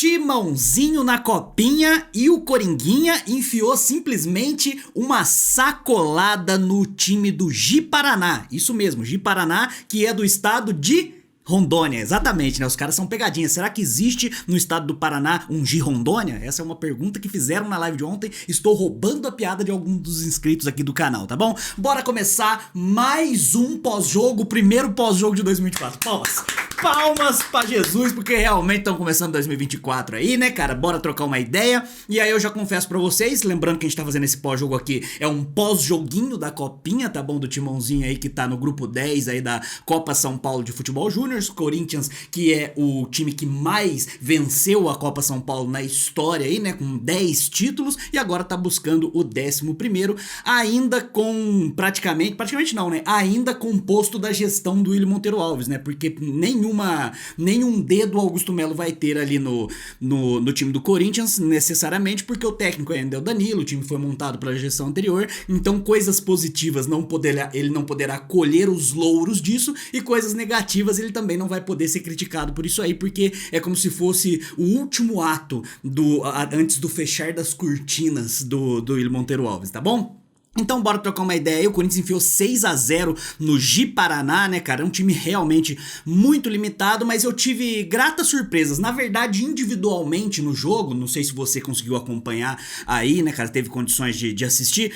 Timãozinho na copinha e o Coringuinha enfiou simplesmente uma sacolada no time do Ji-Paraná. Isso mesmo, Ji-Paraná, que é do estado de Rondônia, exatamente, né? Os caras são pegadinhas. Será que existe no estado do Paraná um Gi-Rondônia? Essa é uma pergunta que fizeram na live de ontem. Estou roubando a piada de algum dos inscritos aqui do canal, tá bom? Bora começar mais um pós-jogo, o primeiro pós-jogo de 2024. Palmas pra Jesus, porque realmente estão começando 2024 aí, né, cara? Bora trocar uma ideia. E aí eu já confesso pra vocês, lembrando que a gente tá fazendo esse pós-jogo aqui, é um pós-joguinho da copinha, tá bom? Do Timãozinho aí que tá no grupo 10 aí da Copa São Paulo de Futebol Júnior. Corinthians, que é o time que mais venceu a Copa São Paulo na história aí, né? Com 10 títulos e agora tá buscando o 11º, ainda com praticamente não, né? Ainda composto da gestão do Willian Monteiro Alves, né? Porque nenhum dedo o Augusto Melo vai ter ali no time do Corinthians, necessariamente, porque o técnico ainda é o Danilo, o time foi montado pela gestão anterior, então coisas positivas ele não poderá colher os louros disso, e coisas negativas ele também não vai poder ser criticado por isso aí, porque é como se fosse o último ato antes do fechar das cortinas do Willian Monteiro Alves, tá bom? Então bora trocar uma ideia aí. O Corinthians enfiou 6-0 no Ji-Paraná, né, cara? É um time realmente muito limitado, mas eu tive gratas surpresas. Na verdade, individualmente no jogo, não sei se você conseguiu acompanhar aí, né, cara, teve condições de assistir,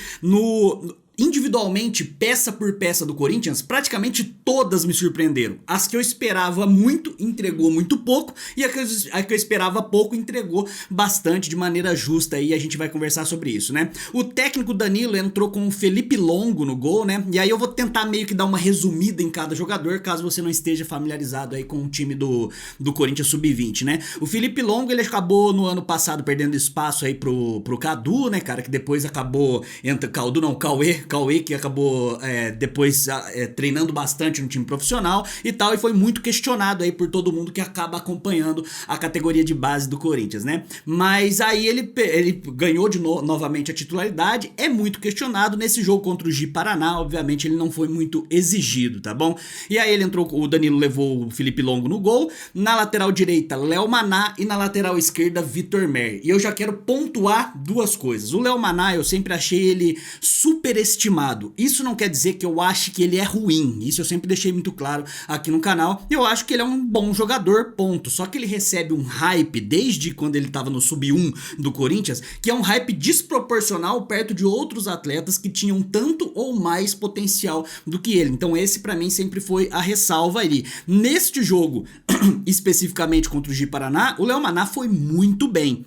individualmente, peça por peça do Corinthians, praticamente todas me surpreenderam. As que eu esperava muito, entregou muito pouco, e a que eu esperava pouco, entregou bastante de maneira justa, e a gente vai conversar sobre isso, né? O técnico Danilo entrou com o Felipe Longo no gol, né? E aí eu vou tentar meio que dar uma resumida em cada jogador, caso você não esteja familiarizado aí com o time do Corinthians Sub-20, né? O Felipe Longo, ele acabou no ano passado perdendo espaço aí pro Cadu, né, cara? Que depois acabou... Cauê, que acabou depois treinando bastante no time profissional e tal, e foi muito questionado aí por todo mundo que acaba acompanhando a categoria de base do Corinthians, né? Mas aí ele ganhou novamente a titularidade, é muito questionado. Nesse jogo contra o Ji-Paraná, obviamente ele não foi muito exigido, tá bom? E aí o Danilo levou o Felipe Longo no gol, na lateral direita Léo Maná e na lateral esquerda Vitor Mer. E eu já quero pontuar duas coisas. O Léo Maná, eu sempre achei ele superestimado. Isso não quer dizer que eu ache que ele é ruim, isso eu sempre deixei muito claro aqui no canal. Eu acho que ele é um bom jogador, ponto. Só que ele recebe um hype desde quando ele estava no Sub-1 do Corinthians, que é um hype desproporcional perto de outros atletas que tinham tanto ou mais potencial do que ele. Então esse pra mim sempre foi a ressalva ali. Neste jogo, especificamente contra o Ji-Paraná, o Léo Maná foi muito bem.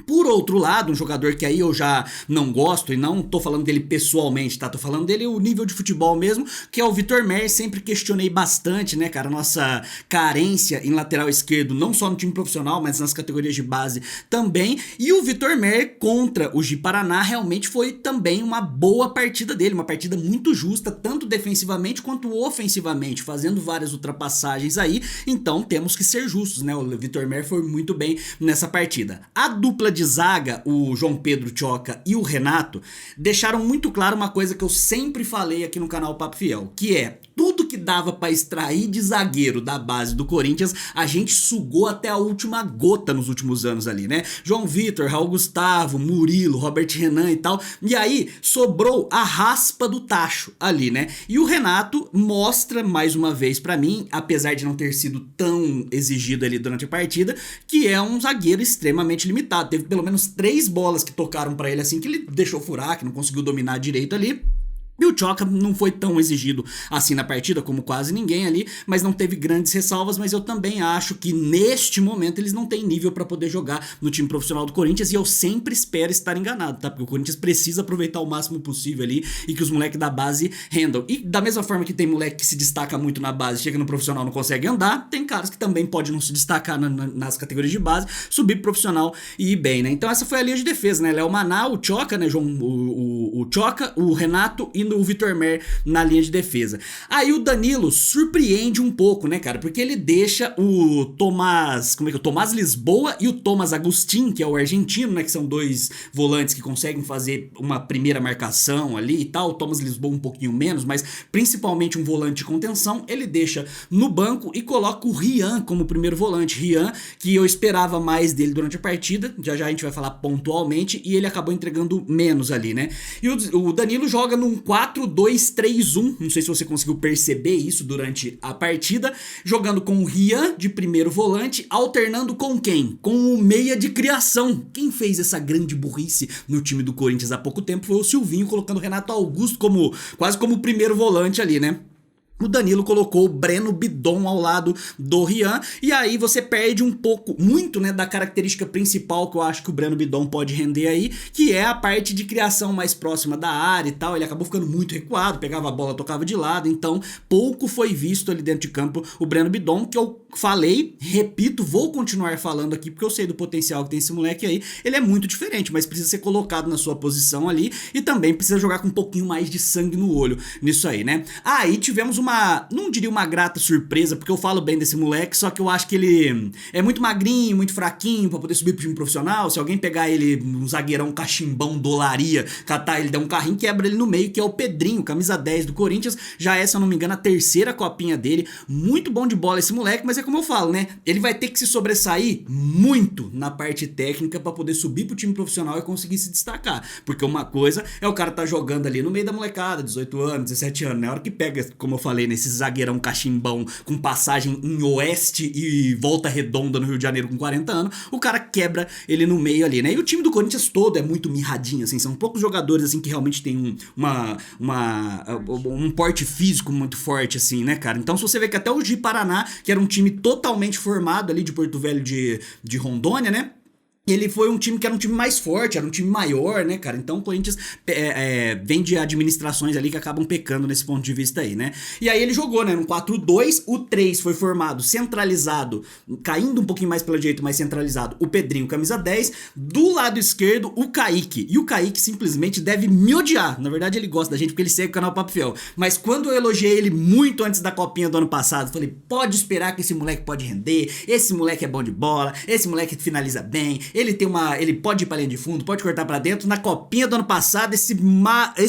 Por outro lado, um jogador que aí eu já não gosto, e não tô falando dele pessoalmente, tá? Tô falando dele o nível de futebol mesmo, que é o Vitor Mer. Sempre questionei bastante, né, cara, nossa carência em lateral esquerdo, não só no time profissional, mas nas categorias de base também. E o Vitor Mer contra o Ji-Paraná realmente foi também uma boa partida dele, uma partida muito justa, tanto defensivamente quanto ofensivamente, fazendo várias ultrapassagens aí. Então temos que ser justos, né? O Vitor Mer foi muito bem nessa partida. A dupla de zaga, o João Pedro Tchoca e o Renato, deixaram muito claro uma coisa que eu sempre falei aqui no canal Papo Fiel, que é tudo que dava pra extrair de zagueiro da base do Corinthians, a gente sugou até a última gota nos últimos anos ali, né? João Vitor, Raul Gustavo, Murilo, Robert Renan e tal, e aí sobrou a raspa do tacho ali, né? E o Renato mostra mais uma vez pra mim, apesar de não ter sido tão exigido ali durante a partida, que é um zagueiro extremamente limitado. Teve pelo menos 3 bolas que tocaram pra ele assim, que ele deixou furar, que não conseguiu dominar direito ali. E o Tchoca não foi tão exigido assim na partida, como quase ninguém ali, mas não teve grandes ressalvas. Mas eu também acho que neste momento eles não têm nível pra poder jogar no time profissional do Corinthians, e eu sempre espero estar enganado, tá? Porque o Corinthians precisa aproveitar o máximo possível ali e que os moleques da base rendam. E da mesma forma que tem moleque que se destaca muito na base, chega no profissional não consegue andar, tem caras que também podem não se destacar nas categorias de base, subir pro profissional e ir bem, né? Então essa foi a linha de defesa, né? Léo Maná, o Tchoca, né? O Tchoca, o Renato e o Vitor Mer na linha de defesa. Aí o Danilo surpreende um pouco, né, cara? Porque ele deixa o Tomás, o Tomás Lisboa e o Tomás Agustín, que é o argentino, né, que são dois volantes que conseguem fazer uma primeira marcação ali e tal. O Tomás Lisboa um pouquinho menos, mas principalmente um volante de contenção. Ele deixa no banco e coloca o Rian como primeiro volante. Rian, que eu esperava mais dele durante a partida, já já a gente vai falar pontualmente, e ele acabou entregando menos ali, né? E o Danilo joga num 4-2-3-1, não sei se você conseguiu perceber isso durante a partida, jogando com o Rian de primeiro volante, alternando com quem? Com o meia de criação. Quem fez essa grande burrice no time do Corinthians há pouco tempo foi o Silvinho, colocando o Renato Augusto quase como primeiro volante ali, né? O Danilo colocou o Breno Bidon ao lado do Rian, e aí você perde muito, né, da característica principal que eu acho que o Breno Bidon pode render aí, que é a parte de criação mais próxima da área e tal. Ele acabou ficando muito recuado, pegava a bola, tocava de lado, então pouco foi visto ali dentro de campo o Breno Bidon, que eu falei, repito, vou continuar falando aqui porque eu sei do potencial que tem esse moleque aí. Ele é muito diferente, mas precisa ser colocado na sua posição ali e também precisa jogar com um pouquinho mais de sangue no olho nisso aí, né? Aí tivemos não diria uma grata surpresa, porque eu falo bem desse moleque, só que eu acho que ele é muito magrinho, muito fraquinho pra poder subir pro time profissional. Se alguém pegar ele, um zagueirão cachimbão, dolaria, catar ele, der um carrinho, quebra ele no meio, que é o Pedrinho, camisa 10 do Corinthians. Já é, se eu não me engano, a terceira copinha dele. Muito bom de bola esse moleque, mas é como eu falo, né? Ele vai ter que se sobressair muito na parte técnica pra poder subir pro time profissional e conseguir se destacar. Porque uma coisa é o cara tá jogando ali no meio da molecada, 18 anos, 17 anos, na hora que pega, como eu falei, nesse zagueirão cachimbão com passagem em Oeste e Volta Redonda no Rio de Janeiro com 40 anos, o cara quebra ele no meio ali, né? E o time do Corinthians todo é muito mirradinho, assim, são poucos jogadores, assim, que realmente tem um porte físico muito forte, assim, né, cara? Então se você vê que até o Ji-Paraná, que era um time totalmente formado ali de Porto Velho de Rondônia, né? Ele foi um time que era um time mais forte, era um time maior, né, cara? Então o Corinthians vem de administrações ali que acabam pecando nesse ponto de vista aí, né? E aí ele jogou, né, no 4-2, o 3 foi formado centralizado, caindo um pouquinho mais pela direita, mais centralizado, o Pedrinho, camisa 10, do lado esquerdo, o Kaique. E o Kaique simplesmente deve me odiar. Na verdade ele gosta da gente porque ele segue o canal Papo Fiel. Mas quando eu elogiei ele muito antes da copinha do ano passado, falei, pode esperar que esse moleque pode render, esse moleque é bom de bola, esse moleque finaliza bem, ele pode ir pra linha de fundo, pode cortar pra dentro. Na copinha do ano passado, esse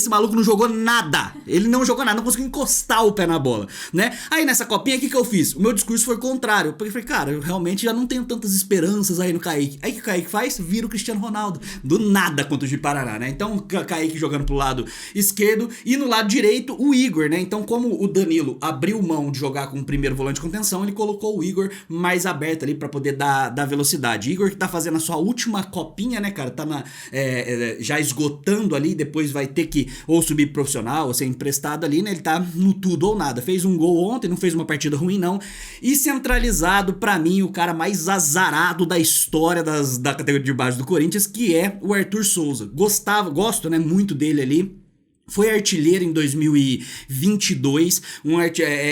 maluco não jogou nada. Ele não jogou nada, não conseguiu encostar o pé na bola, né? Aí nessa copinha, o que eu fiz? O meu discurso foi contrário. Porque eu falei, cara, eu realmente já não tenho tantas esperanças aí no Kaique. Aí o que o Kaique faz? Vira o Cristiano Ronaldo. Do nada contra o Ji-Paraná, né? Então o Kaique jogando pro lado esquerdo e no lado direito o Igor, né? Então como o Danilo abriu mão de jogar com o primeiro volante de contenção, ele colocou o Igor mais aberto ali pra poder dar velocidade. Igor que tá fazendo a sua última copinha, né, cara? Tá já esgotando ali, depois vai ter que ou subir profissional ou ser emprestado ali, né? Ele tá no tudo ou nada. Fez um gol ontem, não fez uma partida ruim, não. E centralizado, pra mim, o cara mais azarado da história da categoria de base do Corinthians, que é o Arthur Souza. Gosto, né, muito dele ali. Foi artilheiro em 2022,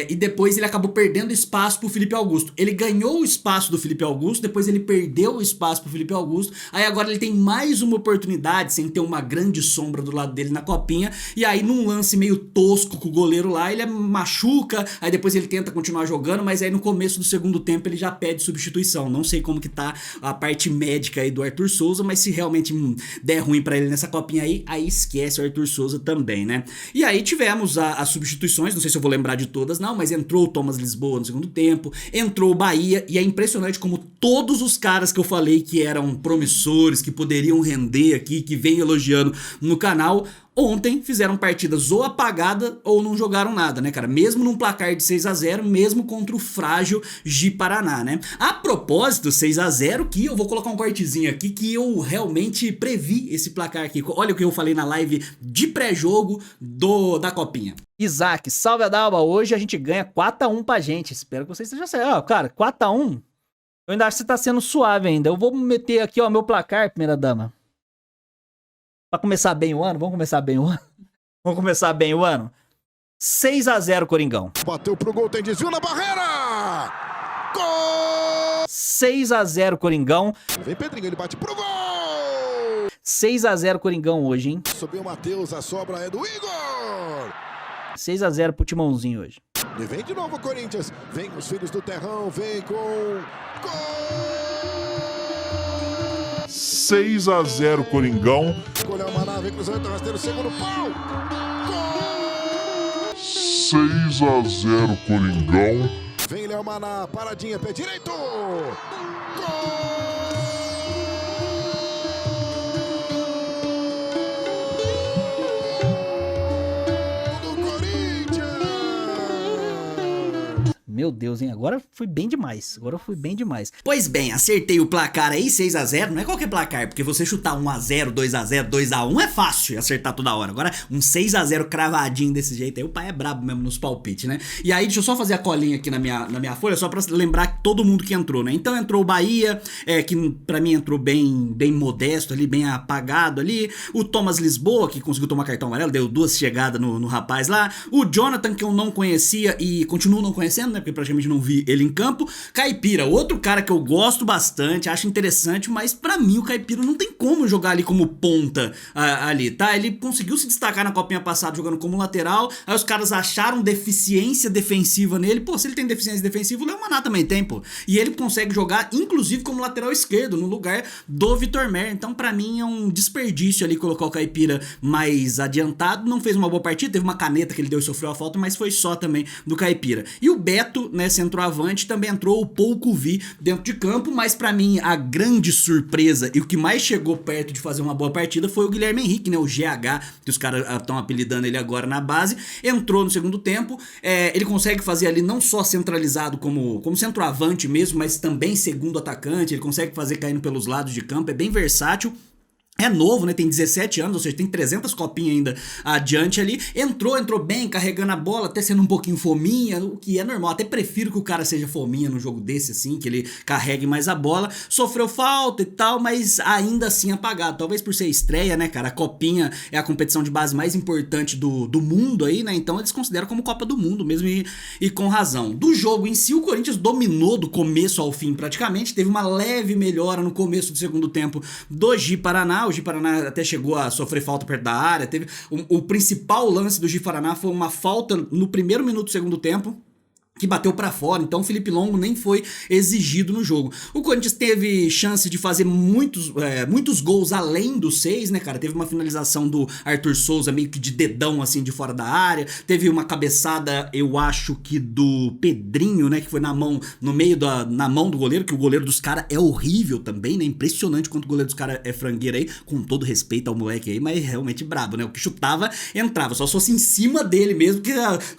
e depois ele acabou perdendo espaço pro Felipe Augusto. Ele ganhou o espaço do Felipe Augusto, depois ele perdeu o espaço pro Felipe Augusto, aí agora ele tem mais uma oportunidade, sem ter uma grande sombra do lado dele na copinha, e aí num lance meio tosco com o goleiro lá, ele machuca, aí depois ele tenta continuar jogando, mas aí no começo do segundo tempo ele já pede substituição. Não sei como que tá a parte médica aí do Arthur Souza, mas se realmente der ruim pra ele nessa copinha aí esquece o Arthur Souza também. Né? E aí tivemos as substituições, não sei se eu vou lembrar de todas não, mas entrou o Tomás Lisboa no segundo tempo, entrou o Bahia, e é impressionante como todos os caras que eu falei que eram promissores, que poderiam render aqui, que vem elogiando no canal, ontem fizeram partidas ou apagada ou não jogaram nada, né, cara? Mesmo num placar de 6-0, mesmo contra o frágil Ji-Paraná, né? A propósito, 6-0, que eu vou colocar um cortezinho aqui, que eu realmente previ esse placar aqui. Olha o que eu falei na live de pré-jogo da copinha. Isaac, salve a Dalba, hoje a gente ganha 4-1 pra gente. Espero que você esteja certo. Cara, 4-1, eu ainda acho que você tá sendo suave ainda. Eu vou meter aqui, ó, meu placar, primeira dama. Pra começar bem o ano, vamos começar bem o ano? Vamos começar bem o ano? 6-0 Coringão. Bateu pro gol, tem desvio na barreira! Gol! 6-0 Coringão. Vem Pedrinho, ele bate pro gol! 6x0 Coringão hoje, hein? Subiu o Matheus, a sobra é do Igor. 6x0 pro Timãozinho hoje. E vem de novo o Corinthians. Vem os filhos do Terrão, vem com gol! 6x0 Coringão. Escolheu o Maná, vem cruzamento rasteiro, segundo pau. Gol! 6x0 Coringão. Vem Léo Maná, paradinha, pé direito. Gol! Meu Deus, hein? Agora foi bem demais. Pois bem, acertei o placar aí, 6x0. Não é qualquer placar, porque você chutar 1x0, 2x0, 2x1 é fácil acertar toda hora. Agora, um 6x0 cravadinho desse jeito aí, o pai é brabo mesmo nos palpites, né? E aí, deixa eu só fazer a colinha aqui na minha folha, só pra lembrar todo mundo que entrou, né? Então, entrou o Bahia, que pra mim entrou bem modesto ali, bem apagado ali. O Thomas Lisboa, que conseguiu tomar cartão amarelo, deu 2 chegadas no rapaz lá. O Jonathan, que eu não conhecia e continuo não conhecendo, né? Porque praticamente não vi ele em campo. Caipira, outro cara que eu gosto bastante, acho interessante, mas pra mim o Caipira não tem como jogar ali como ponta ali, tá? Ele conseguiu se destacar na copinha passada jogando como lateral, aí os caras acharam deficiência defensiva nele. Pô, se ele tem deficiência defensiva, o Léo Maná também tem, pô. E ele consegue jogar, inclusive, como lateral esquerdo, no lugar do Vitor Mer. Então, pra mim, é um desperdício ali colocar o Caipira mais adiantado. Não fez uma boa partida, teve uma caneta que ele deu e sofreu a falta, mas foi só também do Caipira. E o Beto, né, centroavante, também entrou, o pouco vi dentro de campo, mas pra mim a grande surpresa e o que mais chegou perto de fazer uma boa partida foi o Guilherme Henrique, né, o GH, que os caras estão apelidando ele agora na base. Entrou no segundo tempo, ele consegue fazer ali não só centralizado como centroavante mesmo, mas também segundo atacante, ele consegue fazer caindo pelos lados de campo, é bem versátil. É novo, né? Tem 17 anos, ou seja, tem 300 copinhas ainda adiante ali. Entrou bem, carregando a bola, até sendo um pouquinho fominha, o que é normal. Até prefiro que o cara seja fominha num jogo desse, assim, que ele carregue mais a bola. Sofreu falta e tal, mas ainda assim apagado. Talvez por ser estreia, né, cara? A copinha é a competição de base mais importante do mundo aí, né? Então eles consideram como Copa do Mundo mesmo e com razão. Do jogo em si, o Corinthians dominou do começo ao fim praticamente. Teve uma leve melhora no começo do segundo tempo do Ji-Paraná. O Ji-Paraná até chegou a sofrer falta perto da área. Teve o principal lance do Ji-Paraná foi uma falta no primeiro minuto do segundo tempo, que bateu pra fora, então o Felipe Longo nem foi exigido no jogo. O Corinthians teve chance de fazer muitos gols além dos 6, né, cara? Teve uma finalização do Arthur Souza meio que de dedão, assim, de fora da área. Teve uma cabeçada, eu acho que do Pedrinho, né, que foi na mão do goleiro, que o goleiro dos caras é horrível também, né? Impressionante quanto o goleiro dos caras é frangueiro aí, com todo respeito ao moleque aí, mas realmente brabo, né? O que chutava, entrava. Só se fosse em cima dele mesmo, que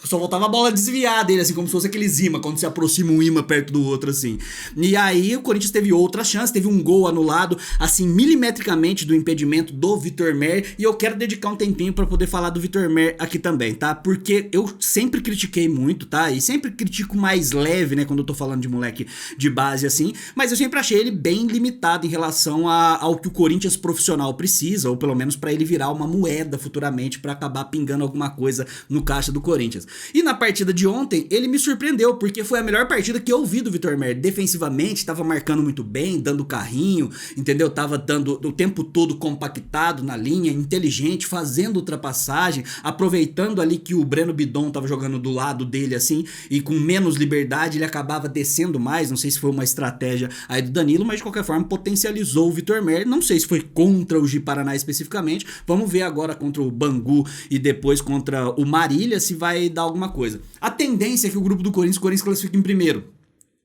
só voltava a bola desviar dele, assim, como se fosse aqueles imã, quando se aproxima um imã perto do outro, assim. E aí o Corinthians teve outra chance, teve um gol anulado, assim, milimetricamente do impedimento do Vitor Mer, e eu quero dedicar um tempinho pra poder falar do Vitor Mer aqui também, tá? Porque eu sempre critiquei muito, tá? E sempre critico mais leve, né, quando eu tô falando de moleque de base, assim, mas eu sempre achei ele bem limitado em relação ao que o Corinthians profissional precisa, ou pelo menos pra ele virar uma moeda futuramente pra acabar pingando alguma coisa no caixa do Corinthians. E na partida de ontem, ele me surpreendeu, porque foi a melhor partida que eu vi do Vitor Mer. Defensivamente, tava marcando muito bem, dando carrinho, entendeu? Tava dando o tempo todo compactado na linha, inteligente, fazendo ultrapassagem, aproveitando ali que o Breno Bidon tava jogando do lado dele, assim, e com menos liberdade, ele acabava descendo mais. Não sei se foi uma estratégia aí do Danilo, mas de qualquer forma potencializou o Vitor Mer. Não sei se foi contra o Ji-Paraná especificamente. Vamos ver agora contra o Bangu e depois contra o Marília se vai dar alguma coisa. A tendência é que o grupo do Corinthians classifique em primeiro.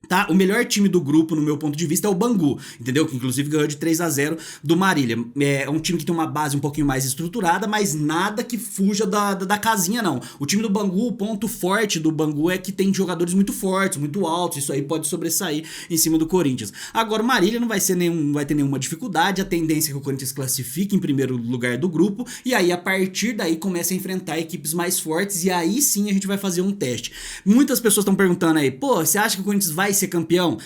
Tá? O melhor time do grupo, no meu ponto de vista, é o Bangu, entendeu? Que inclusive ganhou de 3x0 do Marília. É um time que tem uma base um pouquinho mais estruturada, mas nada que fuja da casinha, não. O time do Bangu, o ponto forte do Bangu é que tem jogadores muito fortes, muito altos, isso aí pode sobressair em cima do Corinthians. Agora o Marília não vai ter nenhuma dificuldade, a tendência é que o Corinthians classifique em primeiro lugar do grupo, e aí a partir daí começa a enfrentar equipes mais fortes, e aí sim a gente vai fazer um teste. Muitas pessoas estão perguntando aí, pô, você acha que o Corinthians vai ser campeão?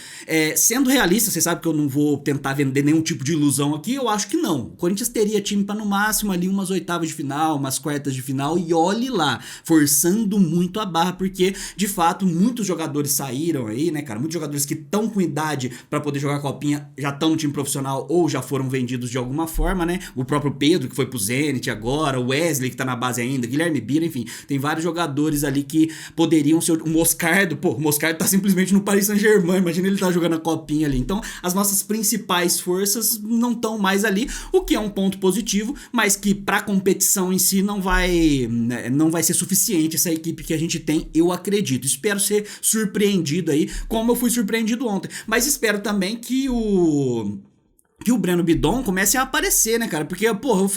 Sendo realista, você sabe que eu não vou tentar vender nenhum tipo de ilusão aqui, eu acho que não. O Corinthians teria time pra no máximo ali umas oitavas de final, umas quartas de final, e olhe lá, forçando muito a barra, porque de fato muitos jogadores saíram aí, né, cara? Muitos jogadores que estão com idade pra poder jogar a Copinha já estão no time profissional ou já foram vendidos de alguma forma, né? O próprio Pedro, que foi pro Zenit agora, o Wesley, que tá na base ainda, Guilherme Bira, enfim, tem vários jogadores ali que poderiam ser. O Moscardo, pô, o Moscardo tá simplesmente no Paris Saint-Germain, imagina ele tá jogando a Copinha ali. Então, as nossas principais forças não estão mais ali, o que é um ponto positivo, mas que pra competição em si não vai ser suficiente essa equipe que a gente tem, eu acredito. Espero ser surpreendido aí, como eu fui surpreendido ontem, mas espero também que o Breno Bidon comece a aparecer, né, cara? Porque, porra,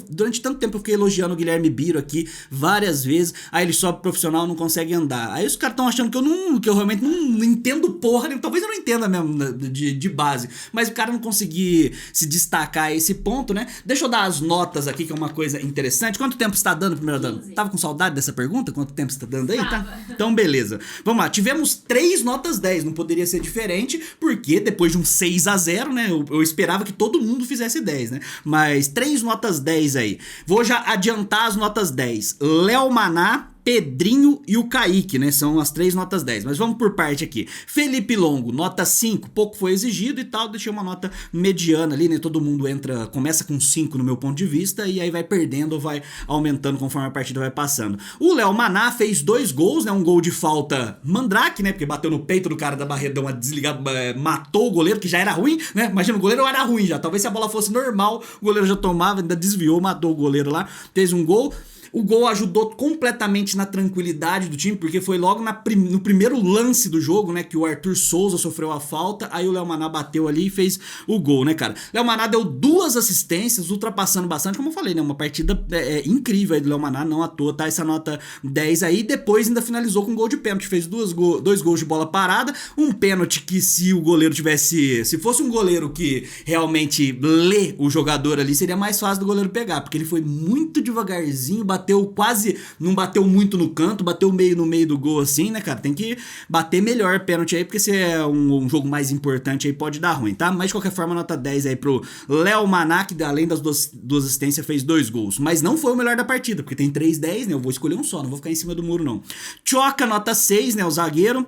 durante tanto tempo eu fiquei elogiando o Guilherme Biro aqui várias vezes. Aí ele sobe profissional, não consegue andar. Aí os caras estão achando que eu realmente não entendo porra, talvez eu não entenda mesmo de base. Mas o cara não conseguir se destacar a esse ponto, né? Deixa eu dar as notas aqui, que é uma coisa interessante. Quanto tempo você tá dando, primeiro dano? Tava com saudade dessa pergunta? Quanto tempo você tá dando aí? Tá? Então, beleza. Vamos lá. Tivemos 3 notas 10. Não poderia ser diferente, porque depois de um 6-0, né? Eu esperava que todo mundo fizesse 10, né? Mas 3 notas 10 aí. Vou já adiantar as notas 10. Léo Maná, Pedrinho e o Kaique, né? São as 3 notas 10. Mas vamos por parte aqui. Felipe Longo, nota 5. Pouco foi exigido e tal. Deixei uma nota mediana ali, né? Todo mundo começa com 5 no meu ponto de vista. E aí vai perdendo ou vai aumentando conforme a partida vai passando. O Léo Maná fez 2 gols, né? Um gol de falta mandrake, né? Porque bateu no peito do cara da barreira, deu uma desligada, matou o goleiro, que já era ruim, né? Imagina, o goleiro era ruim já. Talvez se a bola fosse normal, o goleiro já tomava, ainda desviou, matou o goleiro lá. Fez um gol. O gol ajudou completamente na tranquilidade do time, porque foi logo no primeiro lance do jogo, né, que o Arthur Souza sofreu a falta, aí o Léo Maná bateu ali e fez o gol, né, cara. Léo Maná deu 2 assistências, ultrapassando bastante, como eu falei, né, uma partida incrível aí do Léo Maná, não à toa, tá essa nota 10 aí, depois ainda finalizou com um gol de pênalti, fez 2 gols de bola parada, um pênalti que se o goleiro se fosse um goleiro que realmente lê o jogador ali, seria mais fácil do goleiro pegar, porque ele foi muito devagarzinho, não bateu muito no canto, bateu meio no meio do gol assim, né, cara? Tem que bater melhor pênalti aí, porque se é um jogo mais importante aí pode dar ruim, tá? Mas de qualquer forma, nota 10 aí pro Léo Maná, que além das duas assistências fez 2 gols. Mas não foi o melhor da partida, porque tem 3-10, né? Eu vou escolher um só, não vou ficar em cima do muro não. Choca, nota 6, né? O zagueiro.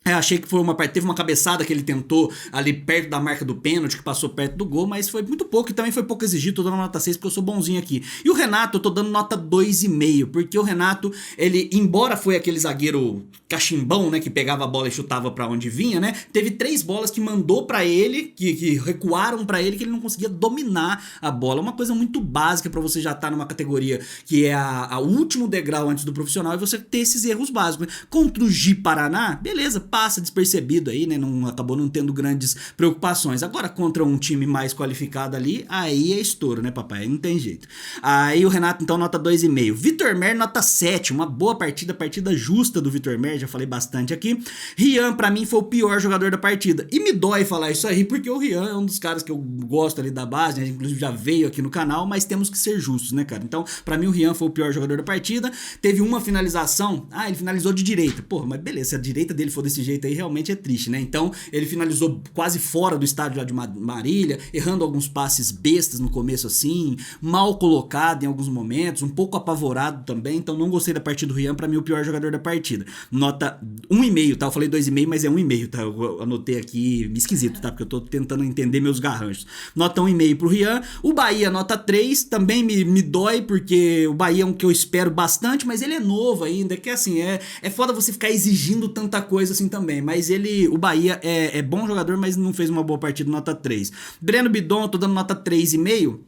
Achei que teve uma cabeçada que ele tentou ali perto da marca do pênalti, que passou perto do gol, mas foi muito pouco e também foi pouco exigido. Tô dando nota 6 porque eu sou bonzinho aqui. E o Renato, eu tô dando nota 2,5, porque o Renato, ele, embora foi aquele zagueiro cachimbão, né, que pegava a bola e chutava pra onde vinha, né, teve 3 bolas que mandou pra ele, que recuaram pra ele, que ele não conseguia dominar a bola. Uma coisa muito básica pra você já estar numa categoria que é a último degrau antes do profissional, e você ter esses erros básicos. Contra o Ji-Paraná, beleza, passa despercebido aí, né? Acabou não tendo grandes preocupações. Agora, contra um time mais qualificado ali, aí é estouro, né, papai? Aí não tem jeito. Aí o Renato, então, nota 2,5. Vitor Mer, nota 7. Uma boa partida justa do Vitor Mer, já falei bastante aqui. Rian, pra mim, foi o pior jogador da partida. E me dói falar isso aí, porque o Rian é um dos caras que eu gosto ali da base, né? Inclusive já veio aqui no canal, mas temos que ser justos, né, cara? Então, pra mim, o Rian foi o pior jogador da partida. Teve uma finalização, ele finalizou de direita. Porra, mas beleza, se a direita dele for desse jeito aí, realmente é triste, né? Então, ele finalizou quase fora do estádio lá de Marília, errando alguns passes bestas no começo assim, mal colocado em alguns momentos, um pouco apavorado também, então não gostei da partida do Rian, pra mim o pior jogador da partida. Nota 1,5, tá? Eu falei 2,5, mas é 1,5, tá? Eu anotei aqui, esquisito, tá? Porque eu tô tentando entender meus garranchos. Nota 1,5 pro Rian. O Bahia, nota 3, também me dói, porque o Bahia é um que eu espero bastante, mas ele é novo ainda, que assim, é foda você ficar exigindo tanta coisa assim também, mas o Bahia é bom jogador, mas não fez uma boa partida, nota 3. Breno Bidon, eu tô dando nota 3,5.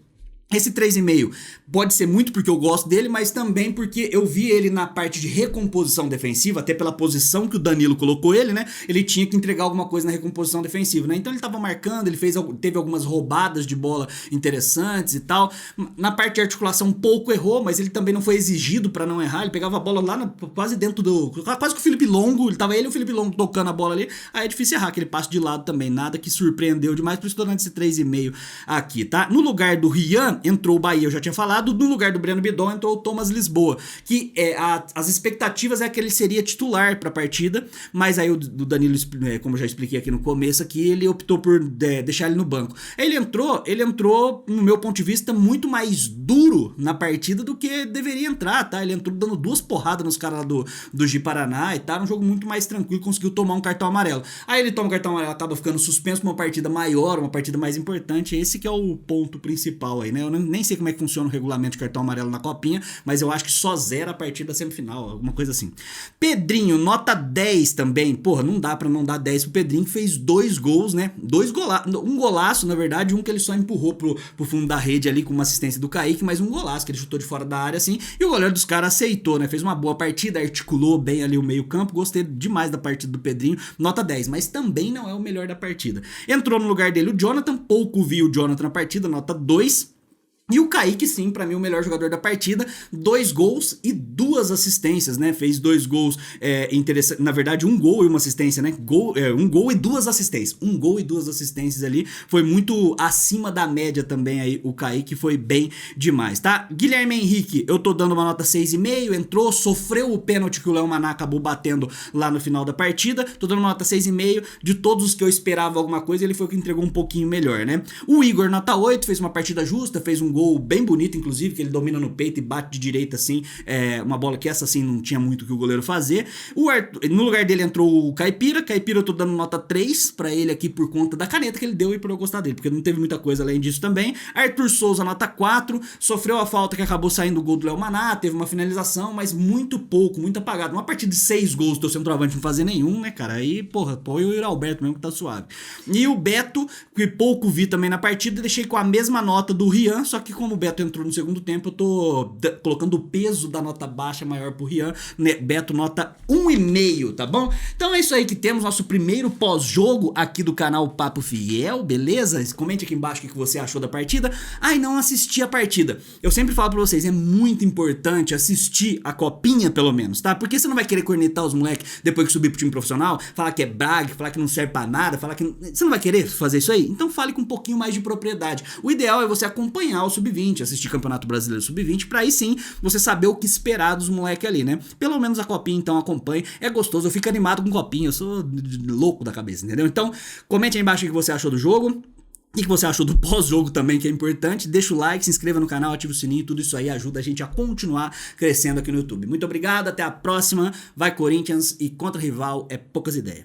Esse 3,5 pode ser muito porque eu gosto dele, mas também porque eu vi ele na parte de recomposição defensiva, até pela posição que o Danilo colocou ele, né? Ele tinha que entregar alguma coisa na recomposição defensiva, né? Então ele tava marcando, teve algumas roubadas de bola interessantes e tal. Na parte de articulação um pouco errou, mas ele também não foi exigido pra não errar. Ele pegava a bola lá quase dentro quase que o Felipe Longo, tava ele e o Felipe Longo tocando a bola ali. Aí é difícil errar, aquele passe de lado também, nada que surpreendeu demais, por isso tô dando esse 3,5 aqui, tá? No lugar do Rian, partida entrou o Bahia, eu já tinha falado, no lugar do Breno Bidon entrou o Thomas Lisboa, que as expectativas é que ele seria titular para a partida, mas aí o Danilo, como eu já expliquei aqui no começo, aqui, ele optou por deixar ele no banco. Ele entrou, no meu ponto de vista, muito mais duro na partida do que deveria entrar, tá? Ele entrou dando 2 porradas nos caras lá do Ji-Paraná e tá, um jogo muito mais tranquilo, conseguiu tomar um cartão amarelo. Aí ele toma o cartão amarelo, acaba ficando suspenso pra uma partida maior, uma partida mais importante, esse que é o ponto principal aí, né? Eu nem sei como é que funciona o regulamento de cartão amarelo na Copinha, mas eu acho que só zera a partida semifinal, alguma coisa assim. Pedrinho, nota 10 também, porra, não dá pra não dar 10 pro Pedrinho, que fez 2 gols, né? Um golaço, na verdade, um que ele só empurrou pro fundo da rede ali com uma assistência do Kaique, mas um golaço que ele chutou de fora da área assim, e o goleiro dos caras aceitou, né? Fez uma boa partida, articulou bem ali o meio campo, gostei demais da partida do Pedrinho, nota 10, mas também não é o melhor da partida. Entrou no lugar dele o Jonathan, pouco vi o Jonathan na partida, nota 2. E o Kaique, sim, pra mim o melhor jogador da partida, 2 gols e 2 assistências, né? Fez 2 gols interessantes, na verdade 1 gol e uma assistência, né? 1 gol e 2 assistências. 1 gol e 2 assistências ali, foi muito acima da média também aí o Kaique, foi bem demais, tá? Guilherme Henrique, eu tô dando uma nota 6,5, entrou, sofreu o pênalti que o Léo Maná acabou batendo lá no final da partida, tô dando uma nota 6,5, de todos os que eu esperava alguma coisa, ele foi o que entregou um pouquinho melhor, né? O Igor, nota 8, fez uma partida justa, fez um gol bem bonito, inclusive, que ele domina no peito e bate de direita assim, uma bola que essa assim não tinha muito o que o goleiro fazer. No lugar dele entrou o Caipira eu tô dando nota 3 pra ele aqui por conta da caneta que ele deu e por eu gostar dele, porque não teve muita coisa além disso também. Arthur Souza, nota 4, sofreu a falta que acabou saindo o gol do Léo Maná, teve uma finalização, mas muito pouco, muito apagado. Uma partida de 6 gols, teu centroavante não fazer nenhum, né, cara? Aí, porra, põe o Alberto mesmo que tá suave. E o Beto, que pouco vi também na partida, deixei com a mesma nota do Rian, só que como o Beto entrou no segundo tempo, eu tô colocando o peso da nota baixa maior pro Rian, né? Beto nota 1,5, tá bom? Então é isso aí que temos, nosso primeiro pós-jogo aqui do canal Papo Fiel, beleza? Comente aqui embaixo o que você achou da partida. Ai, não assisti a partida. Eu sempre falo pra vocês, é muito importante assistir a copinha pelo menos, tá? Porque você não vai querer cornetar os moleques depois que subir pro time profissional, falar que é braga, falar que não serve pra nada, falar que... Você não vai querer fazer isso aí? Então fale com um pouquinho mais de propriedade. O ideal é você acompanhar o Sub-20, assistir Campeonato Brasileiro Sub-20, pra aí sim você saber o que esperar dos moleques ali, né? Pelo menos a copinha, então, acompanhe. É gostoso, eu fico animado com copinha, eu sou louco da cabeça, entendeu? Então, comente aí embaixo o que você achou do jogo. O que você achou do pós-jogo também, que é importante. Deixa o like, se inscreva no canal, ativa o sininho, tudo isso aí ajuda a gente a continuar crescendo aqui no YouTube. Muito obrigado, até a próxima. Vai Corinthians, e contra rival é poucas ideias.